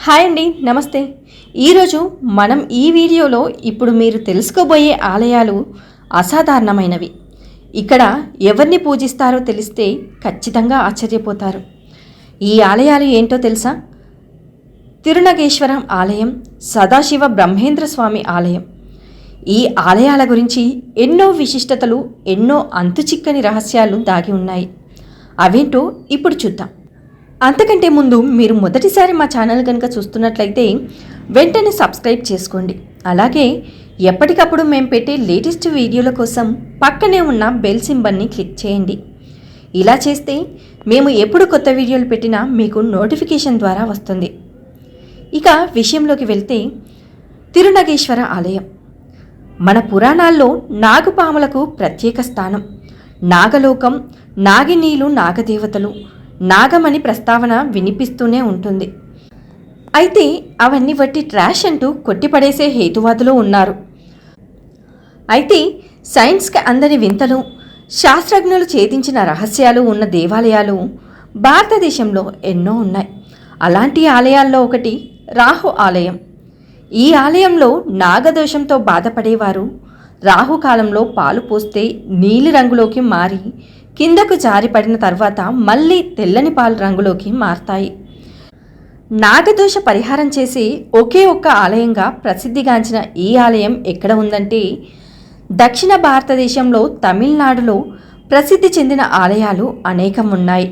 Hi అండి, నమస్తే. ఈరోజు మనం ఈ వీడియోలో ఇప్పుడు మీరు తెలుసుకోబోయే ఆలయాలు అసాధారణమైనవి. ఇక్కడ ఎవరిని పూజిస్తారో తెలిస్తే ఖచ్చితంగా ఆశ్చర్యపోతారు. ఈ ఆలయాలు ఏంటో తెలుసా? తిరునగేశ్వరం ఆలయం, సదాశివ బ్రహ్మేంద్ర స్వామి ఆలయం. ఈ ఆలయాల గురించి ఎన్నో విశిష్టతలు, ఎన్నో అంతుచిక్కని రహస్యాలు దాగి ఉన్నాయి. అవేంటో ఇప్పుడు చూద్దాం. అంతకంటే ముందు మీరు మొదటిసారి మా ఛానల్ కనుక చూస్తున్నట్లయితే వెంటనే సబ్స్క్రైబ్ చేసుకోండి. అలాగే ఎప్పటికప్పుడు మేము పెట్టే లేటెస్ట్ వీడియోల కోసం పక్కనే ఉన్న బెల్ సింబల్ని క్లిక్ చేయండి. ఇలా చేస్తే మేము ఎప్పుడు కొత్త వీడియోలు పెట్టినా మీకు నోటిఫికేషన్ ద్వారా వస్తుంది. ఇక విషయంలోకి వెళ్తే, తిరునగేశ్వర ఆలయం మన పురాణాల్లో నాగుపాములకు ప్రత్యేక స్థానం. నాగలోకం, నాగినీలు, నాగదేవతలు, నాగమణి ప్రస్తావన వినిపిస్తూనే ఉంటుంది. అయితే అవన్నీ వట్టి ట్రాష్ అంటూ కొట్టిపడేసే హేతువాదులు ఉన్నారు. అయితే సైన్స్కి అందని వింతలు, శాస్త్రజ్ఞులు ఛేదించిన రహస్యాలు ఉన్న దేవాలయాలు భారతదేశంలో ఎన్నో ఉన్నాయి. అలాంటి ఆలయాల్లో ఒకటి రాహు ఆలయం. ఈ ఆలయంలో నాగదోషంతో బాధపడేవారు రాహుకాలంలో పాలు పోస్తే నీలి రంగులోకి మారి కిందకు జారిపడిన తర్వాత మళ్ళీ తెల్లని పాలు రంగులోకి మారతాయి. నాగదోష పరిహారం చేసే ఒకే ఒక్క ఆలయంగా ప్రసిద్ధిగాంచిన ఈ ఆలయం ఎక్కడ ఉందంటే, దక్షిణ భారతదేశంలో తమిళనాడులో ప్రసిద్ధి చెందిన ఆలయాలు అనేకం ఉన్నాయి.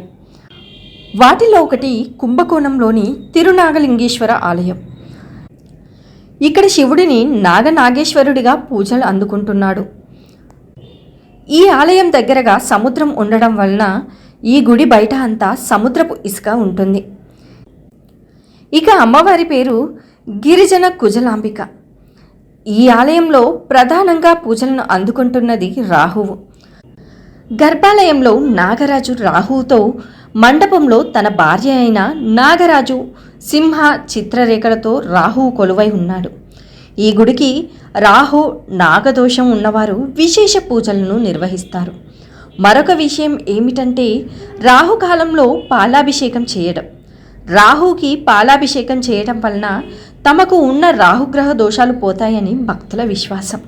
వాటిలో ఒకటి కుంభకోణంలోని తిరునాగలింగేశ్వర ఆలయం. ఇక్కడ శివుడిని నాగనాగేశ్వరుడిగా పూజలు అందుకుంటున్నాడు. ఈ ఆలయం దగ్గరగా సముద్రం ఉండడం వలన ఈ గుడి బయట అంతా సముద్రపు ఇసుక ఉంటుంది. ఇక అమ్మవారి పేరు గిరిజన కుజలాంబిక. ఈ ఆలయంలో ప్రధానంగా పూజలను అందుకుంటున్నది రాహువు. గర్భాలయంలో నాగరాజు రాహువుతో, మండపంలో తన భార్య అయిన నాగరాజు సింహ చిత్రరేఖలతో రాహువు కొలువై ఉన్నాడు. ఈ గుడికి రాహు నాగదోషం ఉన్నవారు విశేష పూజలను నిర్వహిస్తారు. మరొక విషయం ఏమిటంటే, రాహుకాలంలో పాలాభిషేకం చేయడం. రాహుకి పాలాభిషేకం చేయడం వలన తమకు ఉన్న రాహుగ్రహ దోషాలు పోతాయని భక్తుల విశ్వాసం.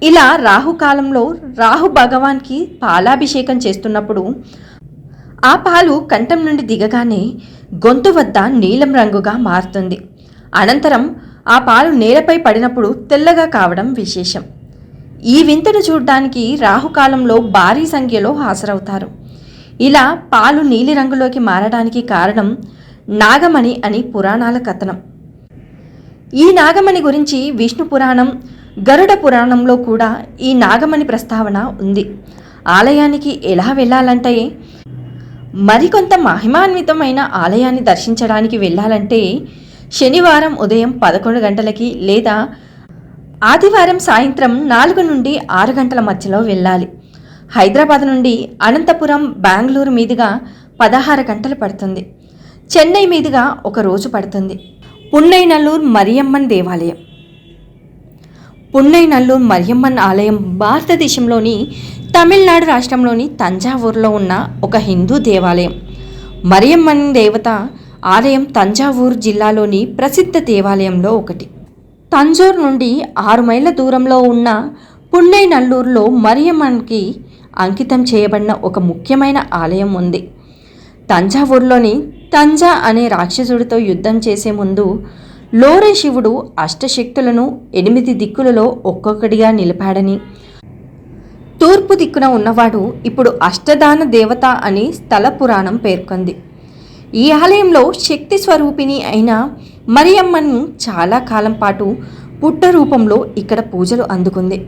ఇలా రాహుకాలంలో రాహు భగవాన్కి పాలాభిషేకం చేస్తున్నప్పుడు ఆ పాలు కంఠం నుండి దిగగానే గొంతు వద్ద నీలం రంగుగా మారుతుంది. అనంతరం ఆ పాలు నేలపై పడినప్పుడు తెల్లగా కావడం విశేషం. ఈ వింతను చూడడానికి రాహుకాలంలో భారీ సంఖ్యలో హాజరవుతారు. ఇలా పాలు నీలిరంగులోకి మారడానికి కారణం నాగమణి అని పురాణాల కథనం. ఈ నాగమణి గురించి విష్ణు పురాణం, గరుడ పురాణంలో కూడా ఈ నాగమణి ప్రస్తావన ఉంది. ఆలయానికి ఎలా వెళ్ళాలంటే, మరికొంత మహిమాన్వితమైన ఆలయాన్ని దర్శించడానికి వెళ్ళాలంటే శనివారం ఉదయం 11 గంటలకి లేదా ఆదివారం సాయంత్రం 4 నుండి 6 గంటల మధ్యలో వెళ్ళాలి. హైదరాబాద్ నుండి అనంతపురం, బెంగళూరు మీదుగా 16 గంటలు పడుతుంది. చెన్నై మీదుగా ఒక రోజు పడుతుంది. పున్నైనల్లూరు మరియమ్మన్ దేవాలయం. పున్నైనల్లూరు మరియమ్మన్ ఆలయం భారతదేశంలోని తమిళనాడు రాష్ట్రంలోని తంజావూరులో ఉన్న ఒక హిందూ దేవాలయం. మరియమ్మన్ దేవత ఆలయం తంజావూరు జిల్లాలోని ప్రసిద్ధ దేవాలయంలో ఒకటి. తంజోర్ నుండి 6 మైళ్ళ దూరంలో ఉన్న పున్నైనల్లూరులో మరియమ్మన్కి అంకితం చేయబడిన ఒక ముఖ్యమైన ఆలయం ఉంది. తంజావూరులోని తంజా అనే రాక్షసుడితో యుద్ధం చేసే ముందు లోరే శివుడు అష్టశక్తులను 8 దిక్కులలో ఒక్కొక్కడిగా నిలిపాడని, తూర్పు దిక్కున ఉన్నవాడు ఇప్పుడు అష్టదాన దేవత అని స్థల పురాణం పేర్కొంది. ఈ ఆలయంలో శక్తి స్వరూపిణి అయిన మరియమ్మను చాలా కాలం పాటు పుట్ట రూపంలో ఇక్కడ పూజలు అందుకుంది.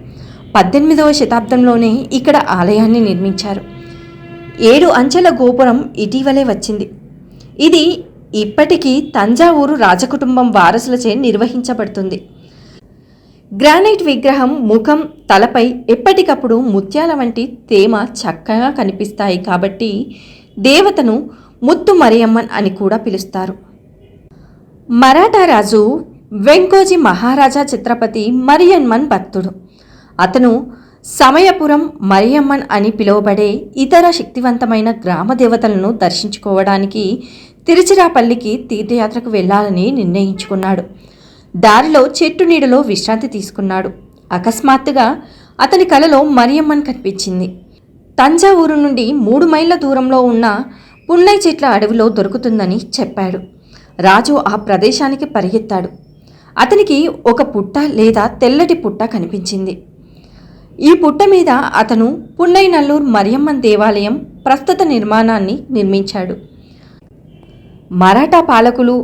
18వ శతాబ్దంలోనే ఇక్కడ ఆలయాన్ని నిర్మించారు. 7 అంచెల గోపురం ఇటీవలే వచ్చింది. ఇది ఇప్పటికీ తంజావూరు రాజకుటుంబం వారసులచే నిర్వహించబడుతుంది. గ్రానైట్ విగ్రహం, ముఖం, తలపై ఎప్పటికప్పుడు ముత్యాల వంటి తేమ చక్కగా కనిపిస్తాయి కాబట్టి దేవతను ముత్తు మరియమ్మన్ అని కూడా పిలుస్తారు. మరాఠా రాజు వెంకోజీ మహారాజా ఛత్రపతి మరియమ్మన్ భక్తుడు. అతను సమయపురం మరియమ్మన్ అని పిలువబడే ఇతర శక్తివంతమైన గ్రామ దేవతలను దర్శించుకోవడానికి తిరుచిరాపల్లికి తీర్థయాత్రకు వెళ్లాలని నిర్ణయించుకున్నాడు. దారిలో చెట్టు నీడలో విశ్రాంతి తీసుకున్నాడు. అకస్మాత్తుగా అతని కలలో మరియమ్మన్ కనిపించింది. తంజావూరు నుండి 3 మైళ్ళ దూరంలో ఉన్న పున్నై చెట్ల అడవిలో దొరుకుతుందని చెప్పాడు. రాజు ఆ ప్రదేశానికి పరిగెత్తాడు. అతనికి ఒక పుట్ట లేదా తెల్లటి పుట్ట కనిపించింది. ఈ పుట్ట మీద అతను పున్నైనల్లూరు మరియమ్మన్ దేవాలయం ప్రస్తుత నిర్మాణాన్ని నిర్మించాడు. మరాఠా పాలకులు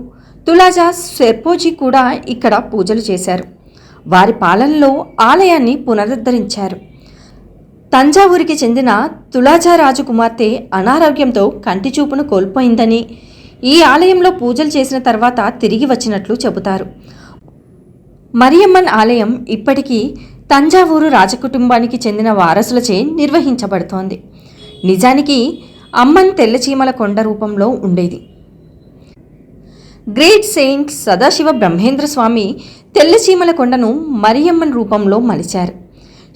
తులాజా సెర్పోజీ కూడా ఇక్కడ పూజలు చేశారు. వారి పాలనలో ఆలయాన్ని పునరుద్ధరించారు. తంజావూరికి చెందిన తులాజా రాజు కుమార్తె అనారోగ్యంతో కంటి చూపును కోల్పోయిందని, ఈ ఆలయంలో పూజలు చేసిన తర్వాత తిరిగి వచ్చినట్లు చెబుతారు. మరియమ్మన్ ఆలయం ఇప్పటికీ తంజావూరు రాజకుటుంబానికి చెందిన వారసులచే నిర్వహించబడుతోంది. నిజానికి అమ్మన్ తెల్లచీమల కొండ రూపంలో ఉండేది. గ్రేట్ సెయింట్ సదాశివ బ్రహ్మేంద్ర స్వామి తెల్లచీమల కొండను మరియమ్మన్ రూపంలో మలిచారు.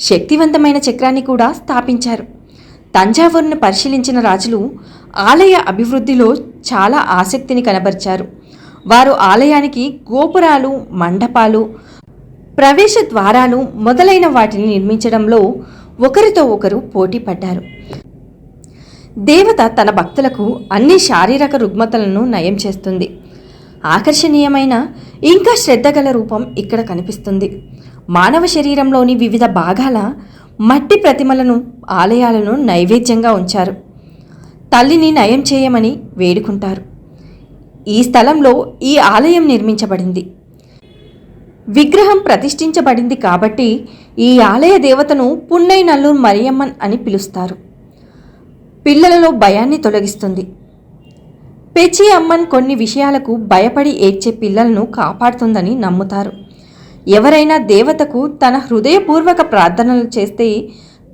శక్తివంతమైన చక్రాన్ని కూడా స్థాపించారు. తంజావూరును పరిశీలించిన రాజులు ఆలయ అభివృద్ధిలో చాలా ఆసక్తిని కనబరిచారు. వారు ఆలయానికి గోపురాలు, మండపాలు, ప్రవేశ ద్వారాలు మొదలైన వాటిని నిర్మించడంలో ఒకరితో ఒకరు పోటీ పడ్డారు. దేవత తన భక్తులకు అన్ని శారీరక రుగ్మతలను నయం చేస్తుంది. ఆకర్షణీయమైన ఇంకా శ్రద్ధగల రూపం ఇక్కడ కనిపిస్తుంది. మానవ శరీరంలోని వివిధ భాగాల మట్టి ప్రతిమలను ఆలయాలను నైవేద్యంగా ఉంచారు. తల్లిని నయం చేయమని వేడుకుంటారు. ఈ స్థలంలో ఈ ఆలయం నిర్మించబడింది. విగ్రహం ప్రతిష్ఠించబడింది కాబట్టి ఈ ఆలయ దేవతను పున్నైనల్లూరు మరియమ్మన్ అని పిలుస్తారు. పిల్లలలో భయాన్ని తొలగిస్తుంది. పెచి అమ్మన్ కొన్ని విషయాలకు భయపడి ఏడ్చే పిల్లలను కాపాడుతుందని నమ్ముతారు. ఎవరైనా దేవతకు తన హృదయపూర్వక ప్రార్థనలు చేస్తే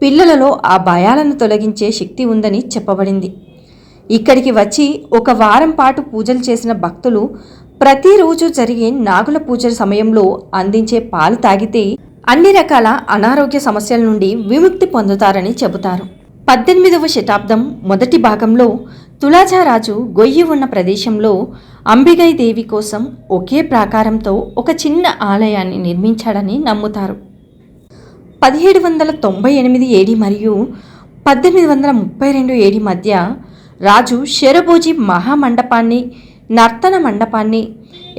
పిల్లలలో ఆ భయాలను తొలగించే శక్తి ఉందని చెప్పబడింది. ఇక్కడికి వచ్చి 1 వారం పాటు పూజలు చేసిన భక్తులు ప్రతిరోజు జరిగే నాగుల పూజల సమయంలో అందించే పాలు తాగితే అన్ని రకాల అనారోగ్య సమస్యల నుండి విముక్తి పొందుతారని చెబుతారు. 18వ శతాబ్దం మొదటి భాగంలో తులాజారాజు గొయ్యి ఉన్న ప్రదేశంలో అంబిగై దేవి కోసం ఒకే ప్రాకారంతో ఒక చిన్న ఆలయాన్ని నిర్మించాడని నమ్ముతారు. 1798 ఏడి మరియు 1832 ఏడి మధ్య రాజు శరభోజీ మహామండపాన్ని, నర్తన మండపాన్ని,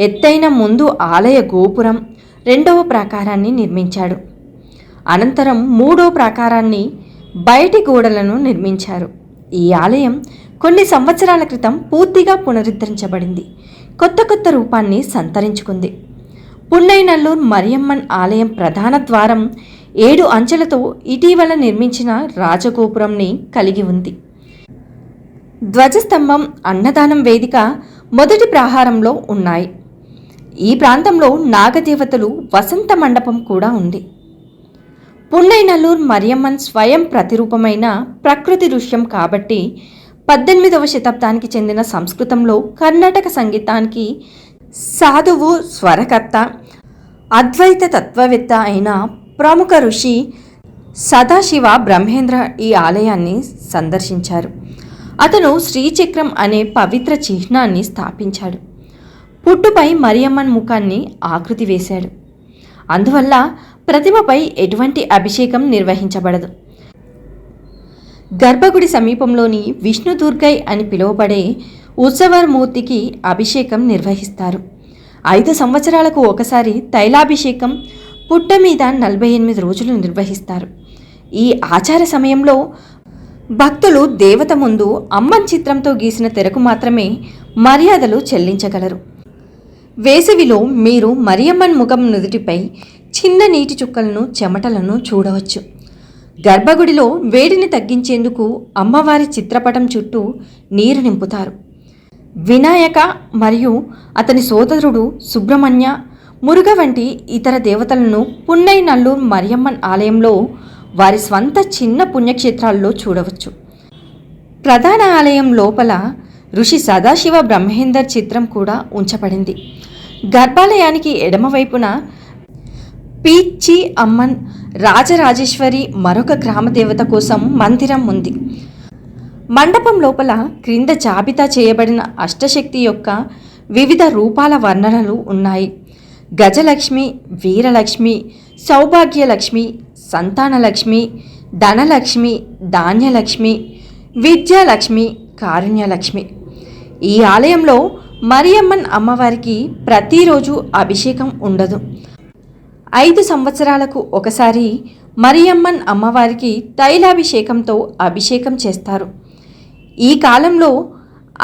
ఎత్తైన ముందు ఆలయ గోపురం, 2వ ప్రాకారాన్ని నిర్మించాడు. అనంతరం 3వ ప్రాకారాన్ని, బయటి గోడలను నిర్మించారు. ఈ ఆలయం కొన్ని సంవత్సరాల క్రితం పూర్తిగా పునరుద్ధరించబడింది. కొత్త రూపాన్ని సంతరించుకుంది. పున్నైనల్లూరు మరియమ్మన్ ఆలయం ప్రధాన ద్వారం 7 అంచెలతో ఇటీవల నిర్మించిన రాజగోపురంని కలిగి ఉంది. ధ్వజస్తంభం, అన్నదానం వేదిక మొదటి ప్రాహారంలో ఉన్నాయి. ఈ ప్రాంతంలో నాగదేవతలు వసంత మండపం కూడా ఉంది. పున్నైనల్లూరు మరియమ్మన్ స్వయం ప్రతిరూపమైన ప్రకృతి దృశ్యం కాబట్టి 18వ శతాబ్దానికి చెందిన సంస్కృతంలో కర్ణాటక సంగీతానికి సాధువు, స్వరకర్త, అద్వైత తత్వవేత్త అయిన ప్రముఖ ఋషి సదాశివ బ్రహ్మేంద్ర ఈ ఆలయాన్ని సందర్శించారు. అతను శ్రీచక్రం అనే పవిత్ర చిహ్నాన్ని స్థాపించాడు. పుట్టుపై మరియమ్మన్ ముఖాన్ని ఆకృతి వేశాడు. అందువల్ల ప్రతిమపై ఎటువంటి అభిషేకం నిర్వహించబడదు. గర్భగుడి సమీపంలోని విష్ణుదుర్గై అని పిలువబడే ఉత్సవమూర్తికి అభిషేకం నిర్వహిస్తారు. 5 సంవత్సరాలకు ఒకసారి తైలాభిషేకం పుట్ట మీద 48 రోజులు నిర్వహిస్తారు. ఈ ఆచార సమయంలో భక్తులు దేవత ముందు అమ్మన్ చిత్రంతో గీసిన తెరకు మాత్రమే మర్యాదలు చెల్లించగలరు. వేసవిలో మీరు మరియమ్మన్ ముఖం నుదుటిపై చిన్న నీటి చుక్కలను, చెమటలను చూడవచ్చు. గర్భగుడిలో వేడిని తగ్గించేందుకు అమ్మవారి చిత్రపటం చుట్టూ నీరు నింపుతారు. వినాయక మరియు అతని సోదరుడు సుబ్రహ్మణ్య, మురుగ వంటి ఇతర దేవతలను పున్నైనల్లూరు మరియమ్మన్ ఆలయంలో వారి స్వంత చిన్న పుణ్యక్షేత్రాల్లో చూడవచ్చు. ప్రధాన ఆలయం లోపల ఋషి సదాశివ బ్రహ్మేందర్ చిత్రం కూడా ఉంచబడింది. గర్భాలయానికి ఎడమవైపున పీచి అమ్మన్, రాజరాజేశ్వరి మరొక గ్రామ దేవత కోసం మందిరం ఉంది. మండపం లోపల క్రింద జాబితా చేయబడిన అష్టశక్తి యొక్క వివిధ రూపాల వర్ణనలు ఉన్నాయి. గజలక్ష్మి, వీరలక్ష్మి, సౌభాగ్యలక్ష్మి, సంతానలక్ష్మి, ధనలక్ష్మి, ధాన్యలక్ష్మి, విద్యాలక్ష్మి, కారుణ్యలక్ష్మి. ఈ ఆలయంలో మరియమ్మన్ అమ్మవారికి ప్రతిరోజు అభిషేకం ఉండదు. 5 సంవత్సరాలకు ఒకసారి మరియమ్మన్ అమ్మవారికి తైలాభిషేకంతో అభిషేకం చేస్తారు. ఈ కాలంలో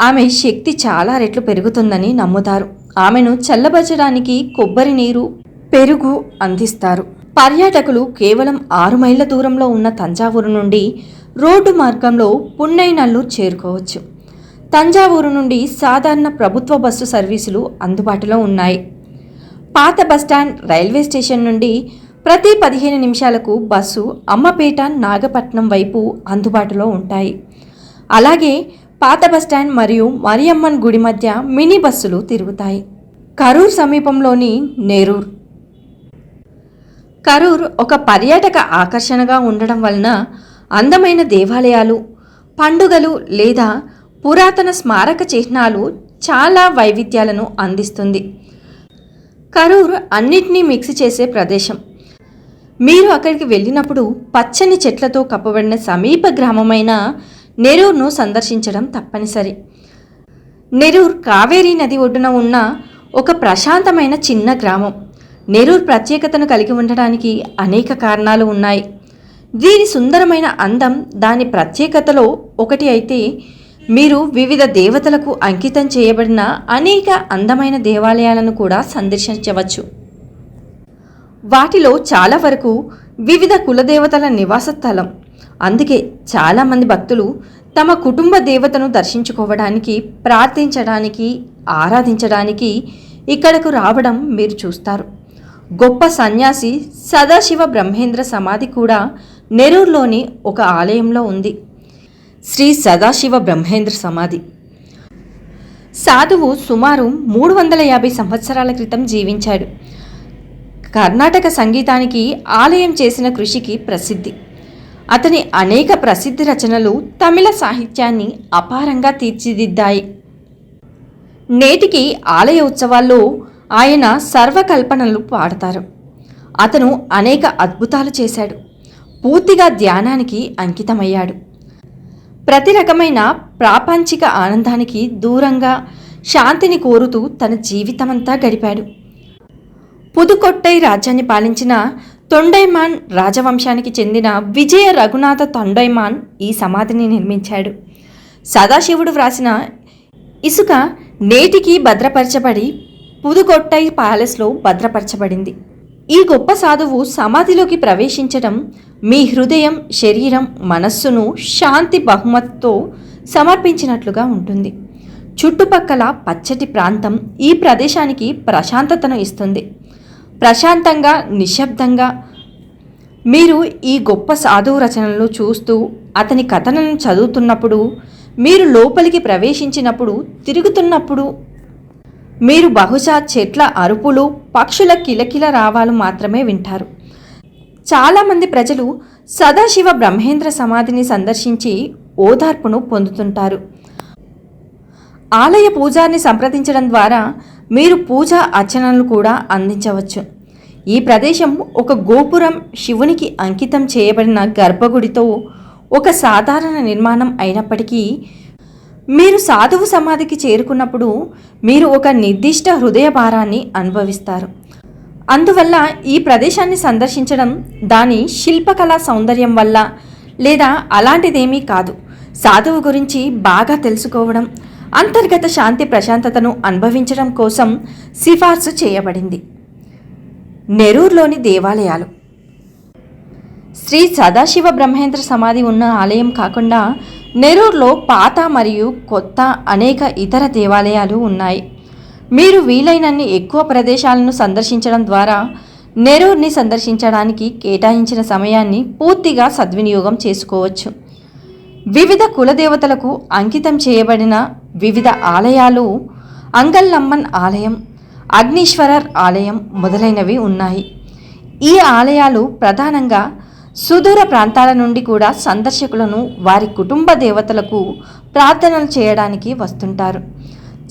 ఆమె శక్తి చాలా రెట్లు పెరుగుతుందని నమ్ముతారు. ఆమెను చల్లబరచడానికి కొబ్బరి నీరు, పెరుగు అందిస్తారు. పర్యాటకులు కేవలం 6 మైళ్ళ దూరంలో ఉన్న తంజావూరు నుండి రోడ్డు మార్గంలో పున్నైనల్లూరు చేరుకోవచ్చు. తంజావూరు నుండి సాధారణ ప్రభుత్వ బస్సు సర్వీసులు అందుబాటులో ఉన్నాయి. పాత బస్టాండ్ రైల్వే స్టేషన్ నుండి ప్రతి 15 నిమిషాలకు బస్సు అమ్మపేట, నాగపట్నం వైపు అందుబాటులో ఉంటాయి. అలాగే పాత బస్టాండ్ మరియు మరియమ్మన్ గుడి మధ్య మినీ బస్సులు తిరుగుతాయి. కరూర్ సమీపంలోని నెరూర్. కరూర్ ఒక పర్యాటక ఆకర్షణగా ఉండడం వలన అందమైన దేవాలయాలు, పండుగలు లేదా పురాతన స్మారక చిహ్నాలు చాలా వైవిధ్యాలను అందిస్తుంది. కరూర్ అన్నిటినీ మిక్స్ చేసే ప్రదేశం. మీరు అక్కడికి వెళ్ళినప్పుడు పచ్చని చెట్లతో కప్పబడిన సమీప గ్రామమైన నెరూర్ను సందర్శించడం తప్పనిసరి. నెరూర్ కావేరీ నది ఒడ్డున ఉన్న ఒక ప్రశాంతమైన చిన్న గ్రామం. నెరూర్ ప్రత్యేకతను కలిగి ఉండడానికి అనేక కారణాలు ఉన్నాయి. దీని సుందరమైన అందం దాని ప్రత్యేకతలో ఒకటి అయితే, మీరు వివిధ దేవతలకు అంకితం చేయబడిన అనేక అందమైన దేవాలయాలను కూడా సందర్శించవచ్చు. వాటిలో చాలా వరకు వివిధ కులదేవతల నివాస స్థలం. అందుకే చాలామంది భక్తులు తమ కుటుంబ దేవతను దర్శించుకోవడానికి, ప్రార్థించడానికి, ఆరాధించడానికి ఇక్కడకు రావడం మీరు చూస్తారు. గొప్ప సన్యాసి సదాశివ బ్రహ్మేంద్ర సమాధి కూడా నెరూర్లోని ఒక ఆలయంలో ఉంది. శ్రీ సదాశివ బ్రహ్మేంద్ర సమాధి. సాధువు సుమారు 350 సంవత్సరాల క్రితం జీవించాడు. కర్ణాటక సంగీతానికి ఆలయం చేసిన కృషికి ప్రసిద్ధి. అతని అనేక ప్రసిద్ధి రచనలు తమిళ సాహిత్యాన్ని అపారంగా తీర్చిదిద్దాయి. నేటికి ఆలయ ఉత్సవాల్లో ఆయన సర్వకల్పనలు పాడతారు. అతను అనేక అద్భుతాలు చేశాడు. పూర్తిగా ధ్యానానికి అంకితమయ్యాడు. ప్రతి రకమైన ప్రాపంచిక ఆనందానికి దూరంగా శాంతిని కోరుతూ తన జీవితమంతా గడిపాడు. పుదుకొట్టై రాజ్యాన్ని పాలించిన తొండైమాన్ రాజవంశానికి చెందిన విజయ రఘునాథ తొండైమాన్ ఈ సమాధిని నిర్మించాడు. సదాశివుడు వ్రాసిన ఇసుక నేటికి భద్రపరచబడి పుదుకొట్టై ప్యాలెస్లో భద్రపరచబడింది. ఈ గొప్ప సాధువు సమాధిలోకి ప్రవేశించడం మీ హృదయం, శరీరం, మనస్సును శాంతి బహుమతితో సమర్పించినట్లుగా ఉంటుంది. చుట్టుపక్కల పచ్చటి ప్రాంతం ఈ ప్రదేశానికి ప్రశాంతతను ఇస్తుంది. ప్రశాంతంగా, నిశ్శబ్దంగా మీరు ఈ గొప్ప సాధువు రచనలను చూస్తూ అతని కథలను చదువుతున్నప్పుడు, మీరు లోపలికి ప్రవేశించినప్పుడు, తిరుగుతున్నప్పుడు మీరు బహుశా చెట్ల అరుపులు, పక్షుల కిలకిల రావాలు మాత్రమే వింటారు. చాలామంది ప్రజలు సదాశివ బ్రహ్మేంద్ర సమాధిని సందర్శించి ఓదార్పును పొందుతుంటారు. ఆలయ పూజారిని సంప్రదించడం ద్వారా మీరు పూజా అర్చనలు కూడా అందించవచ్చు. ఈ ప్రదేశం ఒక గోపురం, శివునికి అంకితం చేయబడిన గర్భగుడితో ఒక సాధారణ నిర్మాణం అయినప్పటికీ, మీరు సాధువు సమాధికి చేరుకున్నప్పుడు మీరు ఒక నిర్దిష్ట హృదయ భారాన్ని అనుభవిస్తారు. అందువల్ల ఈ ప్రదేశాన్ని సందర్శించడం దాని శిల్పకళా సౌందర్యం వల్ల లేదా అలాంటిదేమీ కాదు, సాధువు గురించి బాగా తెలుసుకోవడం, అంతర్గత శాంతి ప్రశాంతతను అనుభవించడం కోసం సిఫార్సు చేయబడింది. నెరూర్లోని దేవాలయాలు. శ్రీ సదాశివ బ్రహ్మేంద్ర సమాధి ఉన్న ఆలయం కాకుండా నెరూర్లో పాత మరియు కొత్త అనేక ఇతర దేవాలయాలు ఉన్నాయి. మీరు వీలైనన్ని ఎక్కువ ప్రదేశాలను సందర్శించడం ద్వారా నెరూర్ని సందర్శించడానికి కేటాయించిన సమయాన్ని పూర్తిగా సద్వినియోగం చేసుకోవచ్చు. వివిధ కులదేవతలకు అంకితం చేయబడిన వివిధ ఆలయాలు, అంగల్లమ్మన్ ఆలయం, అగ్నీశ్వరర్ ఆలయం మొదలైనవి ఉన్నాయి. ఈ ఆలయాలు ప్రధానంగా సుదూర ప్రాంతాల నుండి కూడా సందర్శకులను వారి కుటుంబ దేవతలకు ప్రార్థనలు చేయడానికి వస్తుంటారు.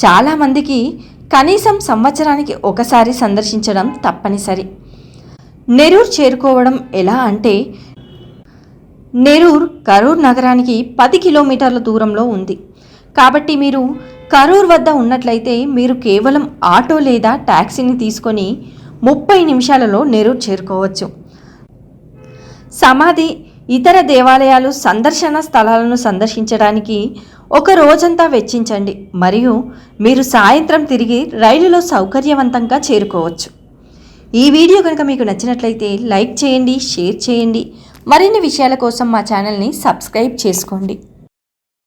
చాలామందికి కనీసం సంవత్సరానికి ఒకసారి సందర్శించడం తప్పనిసరి. నెరూర్ చేరుకోవడం ఎలా అంటే, నెరూర్ కరూర్ నగరానికి 10 కిలోమీటర్ల దూరంలో ఉంది. కాబట్టి మీరు కరూర్ వద్ద ఉన్నట్లయితే మీరు కేవలం ఆటో లేదా ట్యాక్సీని తీసుకొని 30 నిమిషాలలో నెరూర్ చేరుకోవచ్చు. సమాధి, ఇతర దేవాలయాలు, సందర్శన స్థలాలను సందర్శించడానికి ఒక రోజంతా వెచ్చించండి మరియు మీరు సాయంత్రం తిరిగి రైలులో సౌకర్యవంతంగా చేరుకోవచ్చు. ఈ వీడియో కనుక మీకు నచ్చినట్లయితే లైక్ చేయండి, షేర్ చేయండి. మరిన్ని విషయాల కోసం మా ఛానల్ని సబ్స్క్రైబ్ చేసుకోండి.